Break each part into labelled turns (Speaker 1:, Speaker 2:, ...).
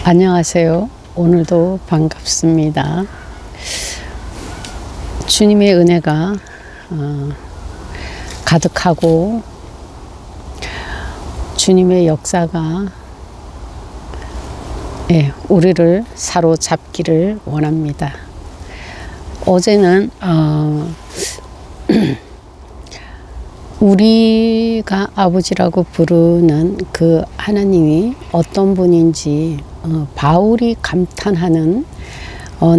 Speaker 1: 안녕하세요. 오늘도 반갑습니다. 주님의 은혜가 가득하고 주님의 역사가 우리를 사로잡기를 원합니다. 어제는 우리가 아버지라고 부르는 그 하나님이 어떤 분인지 바울이 감탄하는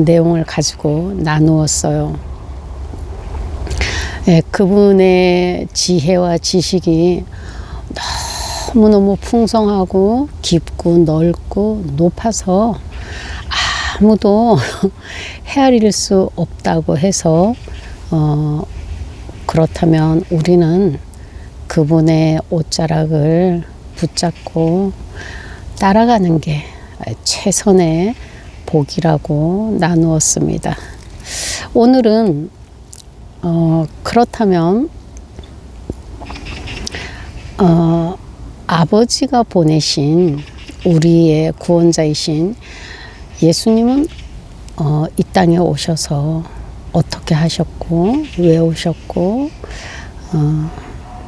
Speaker 1: 내용을 가지고 나누었어요. 그분의 지혜와 지식이 너무너무 풍성하고 깊고 넓고 높아서 아무도 헤아릴 수 없다고 해서 그렇다면 우리는 그분의 옷자락을 붙잡고 따라가는 게 최선의 복이라고 나누었습니다. 오늘은 그렇다면 아버지가 보내신 우리의 구원자이신 예수님은 이 땅에 오셔서 어떻게 하셨고 왜 오셨고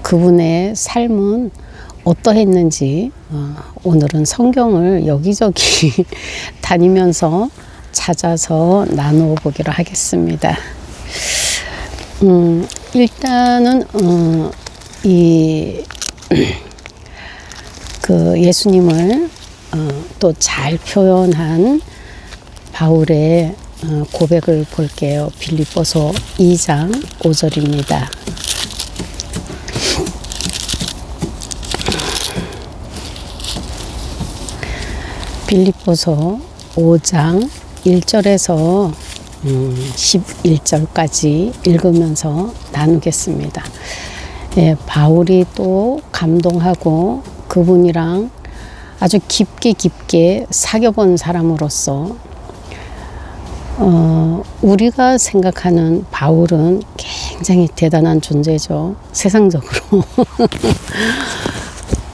Speaker 1: 그분의 삶은 어떠했는지 오늘은 성경을 여기저기 다니면서 찾아서 나누어 보기로 하겠습니다. 일단은 그 예수님을 또 잘 표현한 바울의 고백을 볼게요. 빌립보서 2장 5절입니다. 빌립보서 5장 1절에서 11절까지 읽으면서 나누겠습니다. 바울이 또 감동하고 그분이랑 아주 깊게 사귀어본 사람으로서 우리가 생각하는 바울은 굉장히 대단한 존재죠. 세상적으로.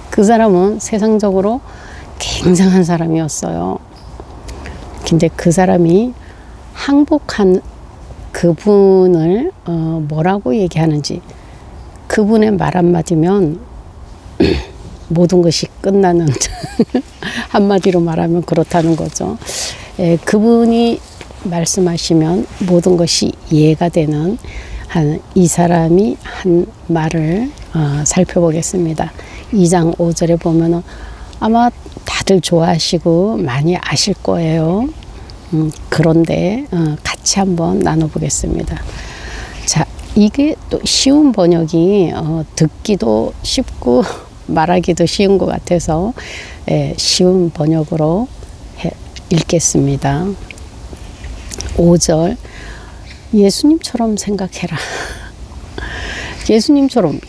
Speaker 1: 그 사람은 세상적으로 굉장한 사람이었어요. 근데 그 사람이 항복한 그분을 뭐라고 얘기하는지, 그분의 말 한마디면 모든 것이 끝나는 한마디로 말하면 그렇다는 거죠. 그분이 말씀하시면 모든 것이 이해가 되는 이 사람이 한 말을 살펴보겠습니다. 2장 5절에 보면은 아마 다들 좋아하시고 많이 아실 거예요. 그런데 같이 한번 나눠보겠습니다. 자, 이게 또 쉬운 번역이 듣기도 쉽고 말하기도 쉬운 것 같아서 쉬운 번역으로 읽겠습니다. 5절, 예수님처럼 생각해라. 예수님처럼,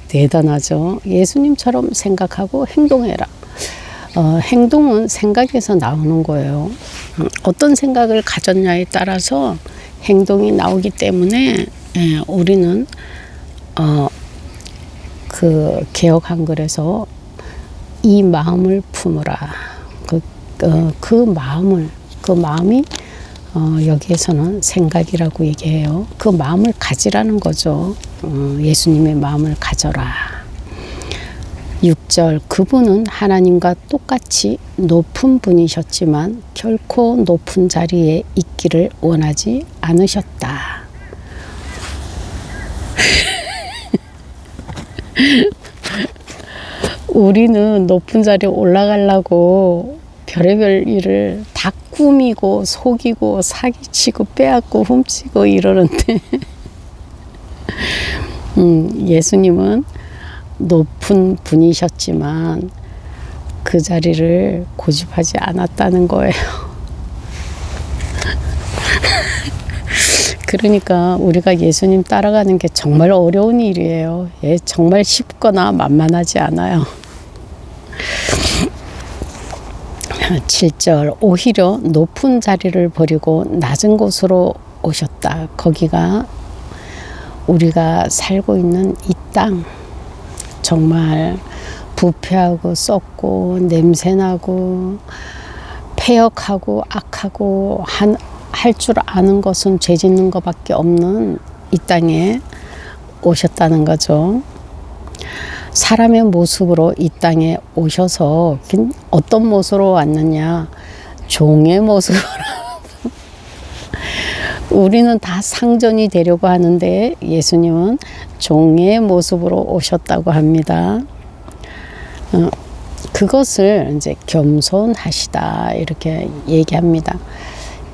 Speaker 1: 대단하죠. 예수님처럼 생각하고 행동해라. 행동은 생각에서 나오는 거예요. 어떤 생각을 가졌냐에 따라서 행동이 나오기 때문에 우리는 그 개역 한글에서 이 마음을 품으라. 그 마음이 여기에서는 생각이라고 얘기해요. 그 마음을 가지라는 거죠. 예수님의 마음을 가져라. 6절, 그분은 하나님과 똑같이 높은 분이셨지만 결코 높은 자리에 있기를 원하지 않으셨다. 우리는 높은 자리에 올라가려고 별의별 일을 다 꾸미고 속이고 사기치고 빼앗고 훔치고 이러는데 예수님은 높은 분이셨지만 그 자리를 고집하지 않았다는 거예요. 그러니까 우리가 예수님 따라가는 게 정말 어려운 일이에요. 정말 쉽거나 만만하지 않아요. 7절, 오히려 높은 자리를 버리고 낮은 곳으로 오셨다. 거기가 우리가 살고 있는 이 땅, 정말 부패하고 썩고 냄새나고 패역하고 악하고 할 줄 아는 것은 죄 짓는 것밖에 없는 이 땅에 오셨다는 거죠. 사람의 모습으로 이 땅에 오셔서 어떤 모습으로 왔느냐? 종의 모습으로. 우리는 다 상전이 되려고 하는데 예수님은 종의 모습으로 오셨다고 합니다. 그것을 이제 겸손하시다 이렇게 얘기합니다.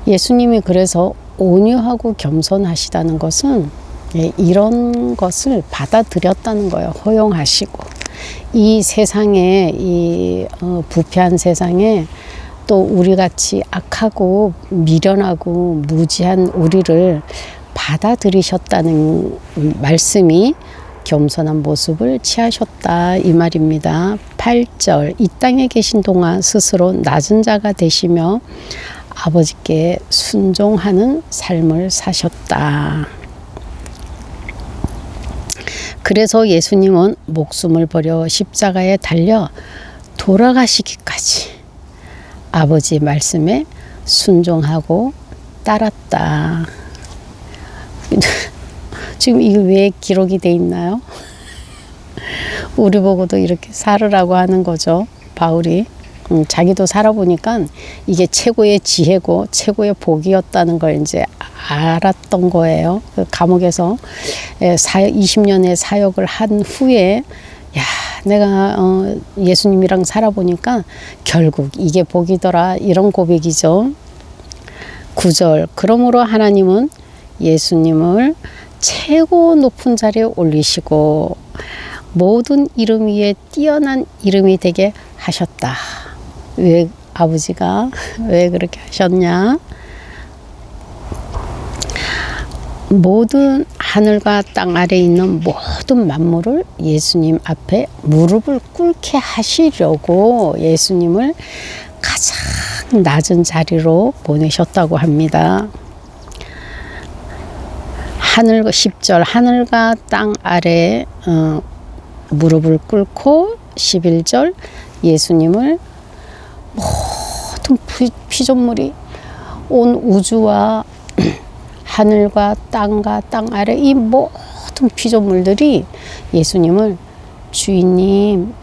Speaker 1: 예수님이 그래서 온유하고 겸손하시다는 것은 이런 것을 받아들였다는 거예요. 허용하시고 이 세상에 이 부패한 세상에 또 우리같이 악하고 미련하고 무지한 우리를 받아들이셨다는 말씀이 겸손한 모습을 취하셨다 이 말입니다. 8절 이 땅에 계신 동안 스스로 낮은 자가 되시며 아버지께 순종하는 삶을 사셨다. 그래서 예수님은 목숨을 버려 십자가에 달려 돌아가시기까지 아버지 말씀에 순종하고 따랐다. 지금 이게 왜 기록이 돼 있나요? 우리 보고도 이렇게 살으라고 하는 거죠. 바울이. 자기도 살아보니까 이게 최고의 지혜고 최고의 복이었다는 걸 이제 알았던 거예요. 그 감옥에서 20년의 사역을 한 후에 야, 내가 예수님이랑 살아보니까 결국 이게 복이더라 이런 고백이죠. 9절 그러므로 하나님은 예수님을 최고 높은 자리에 올리시고 모든 이름 위에 뛰어난 이름이 되게 하셨다. 왜 아버지가 왜 그렇게 하셨냐? 모든 하늘과 땅 아래에 있는 모든 만물을 예수님 앞에 무릎을 꿇게 하시려고 예수님을 가장 낮은 자리로 보내셨다고 합니다. 10절 하늘과 땅 아래에 무릎을 꿇고 11절 예수님을 모든 피조물이 온 우주와 하늘과 땅과 땅 아래 이 모든 피조물들이 예수님을 주인님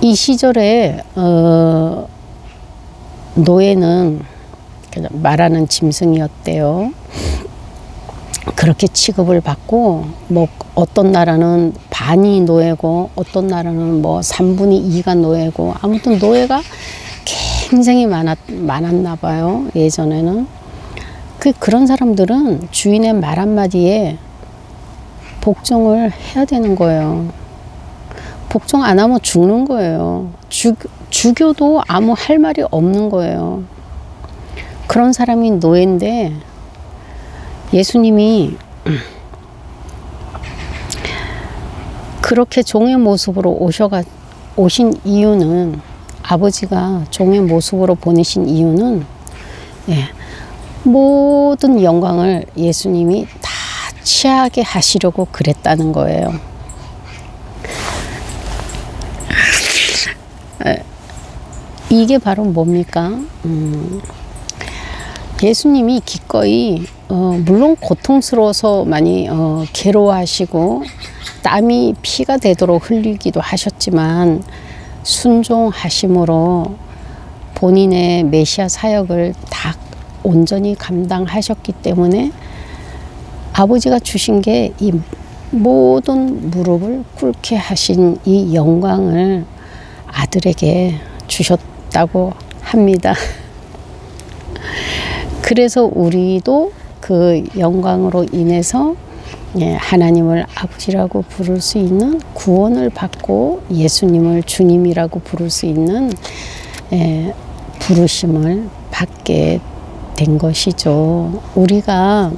Speaker 1: 이 시절에 노예는 말하는 짐승이었대요. 그렇게 취급을 받고 뭐 어떤 나라는 반이 노예고 어떤 나라는 뭐 3분의 2가 노예고 아무튼 노예가 굉장히 많았나 봐요. 예전에는. 그런 사람들은 주인의 말 한마디에 복종을 해야 되는 거예요. 복종 안 하면 죽는 거예요. 죽여도 아무 할 말이 없는 거예요. 그런 사람이 노예인데 예수님이 그렇게 종의 모습으로 오신 이유는 아버지가 종의 모습으로 보내신 이유는 모든 영광을 예수님이 다 취하게 하시려고 그랬다는 거예요. 이게 바로 뭡니까? 예수님이 기꺼이 물론 고통스러워서 많이 괴로워하시고 땀이 피가 되도록 흘리기도 하셨지만 순종하심으로 본인의 메시아 사역을 다 온전히 감당하셨기 때문에 아버지가 주신 게 이 모든 무릎을 꿇게 하신 이 영광을 아들에게 주셨다고 합니다. 그래서 우리도 그 영광으로 인해서 하나님을 아버지라고 부를 수 있는 구원을 받고 예수님을 주님이라고 부를 수 있는 부르심을 받게 된 것이죠. 우리가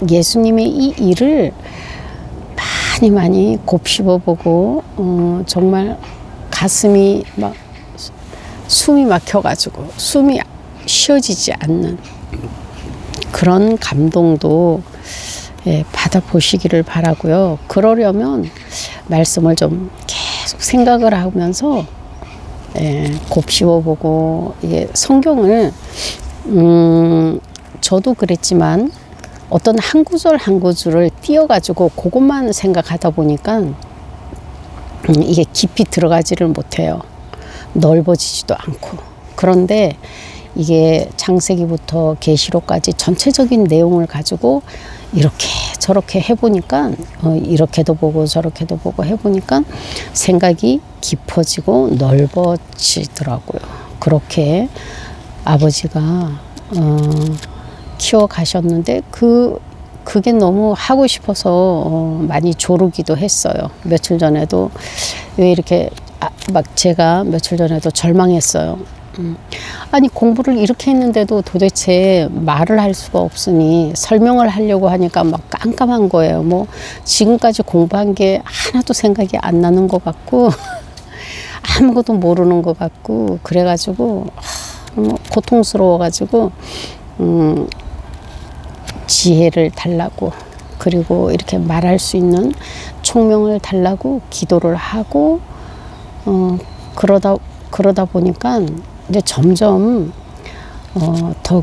Speaker 1: 예수님의 이 일을 많이 곱씹어보고 정말 가슴이 막 숨이 막혀가지고 숨이 쉬어지지 않는 그런 감동도 받아보시기를 바라고요. 그러려면 말씀을 좀 계속 생각을 하면서 곱씹어보고 이게 성경을 저도 그랬지만 어떤 한 구절 한 구절을 띄어가지고 그것만 생각하다 보니까 이게 깊이 들어가지를 못해요. 넓어지지도 않고. 그런데 이게 창세기부터 계시록까지 전체적인 내용을 가지고 이렇게 저렇게 해보니까 이렇게도 보고 저렇게도 보고 해보니까 생각이 깊어지고 넓어지더라고요. 그렇게 아버지가 키워가셨는데 그게 너무 하고 싶어서 많이 조르기도 했어요. 며칠 전에도 왜 이렇게 막 제가 며칠 전에도 절망했어요. 아니 공부를 이렇게 했는데도 도대체 말을 할 수가 없으니 설명을 하려고 하니까 막 깜깜한 거예요. 뭐 지금까지 공부한 게 하나도 생각이 안 나는 것 같고 아무것도 모르는 것 같고 그래가지고 고통스러워가지고 지혜를 달라고 그리고 이렇게 말할 수 있는 총명을 달라고 기도를 하고 그러다 보니까 이제 점점 더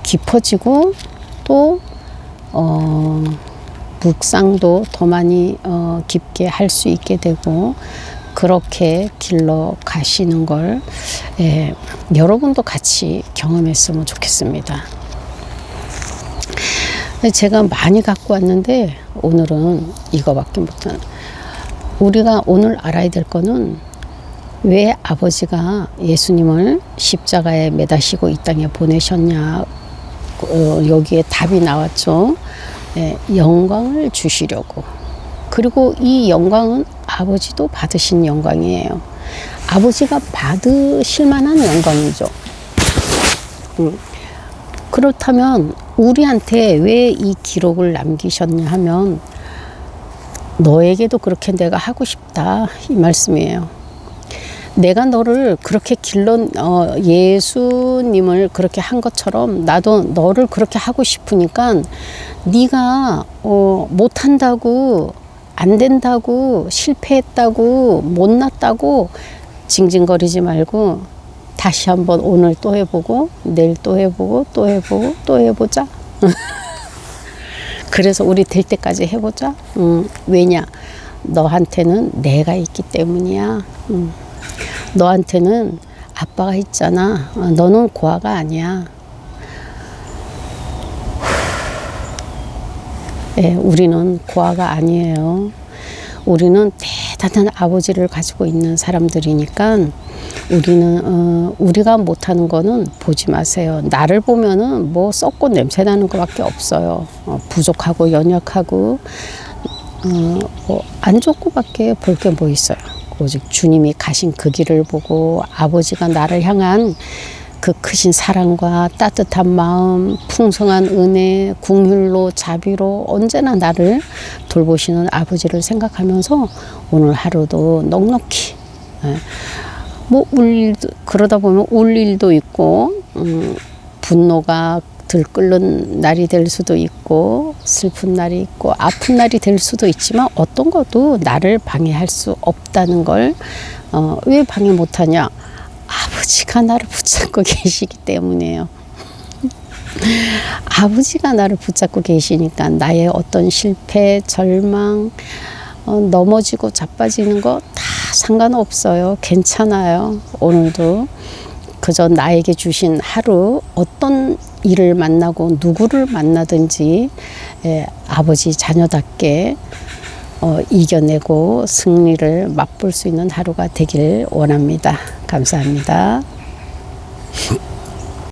Speaker 1: 깊어지고 또 묵상도 더 많이 깊게 할 수 있게 되고 그렇게 길러 가시는 걸 여러분도 같이 경험했으면 좋겠습니다. 제가 많이 갖고 왔는데 오늘은 이거밖에 못한 우리가 오늘 알아야 될 거는 왜 아버지가 예수님을 십자가에 매다시고 이 땅에 보내셨냐 여기에 답이 나왔죠. 영광을 주시려고. 그리고 이 영광은 아버지도 받으신 영광이에요. 아버지가 받으실 만한 영광이죠. 그렇다면 우리한테 왜 이 기록을 남기셨냐 하면 너에게도 그렇게 내가 하고 싶다 이 말씀이에요. 내가 너를 그렇게 예수님을 그렇게 한 것처럼 나도 너를 그렇게 하고 싶으니까 네가 못한다고 안 된다고 실패했다고 못났다고 징징거리지 말고 다시 한번 오늘 또 해보고 내일 또 해보고 또 해보고 또 해보자. 그래서 우리 될 때까지 해보자. 왜냐? 너한테는 내가 있기 때문이야. 너한테는 아빠가 있잖아. 너는 고아가 아니야. 우리는 고아가 아니에요. 우리는 대단한 아버지를 가지고 있는 사람들이니까 우리는 우리가 못하는 거는 보지 마세요. 나를 보면은 뭐 썩고 냄새 나는 것밖에 없어요. 부족하고 연약하고 뭐 안 좋고밖에 볼 게 뭐 있어요. 오직 주님이 가신 그 길을 보고 아버지가 나를 향한 그 크신 사랑과 따뜻한 마음, 풍성한 은혜, 궁휼로 자비로 언제나 나를 돌보시는 아버지를 생각하면서 오늘 하루도 넉넉히 뭐 울 일도 그러다 보면 울 일도 있고 분노가 들끓는 날이 될 수도 있고 슬픈 날이 있고 아픈 날이 될 수도 있지만 어떤 것도 나를 방해할 수 없다는 걸 왜 방해 못하냐? 아버지가 나를 붙잡고 계시기 때문이에요. 아버지가 나를 붙잡고 계시니까 나의 어떤 실패, 절망, 넘어지고 자빠지는 거 다 상관없어요. 괜찮아요. 오늘도 그저 나에게 주신 하루 어떤 일을 만나고 누구를 만나든지 아버지 자녀답게 이겨내고 승리를 맛볼 수 있는 하루가 되길 원합니다. 감사합니다.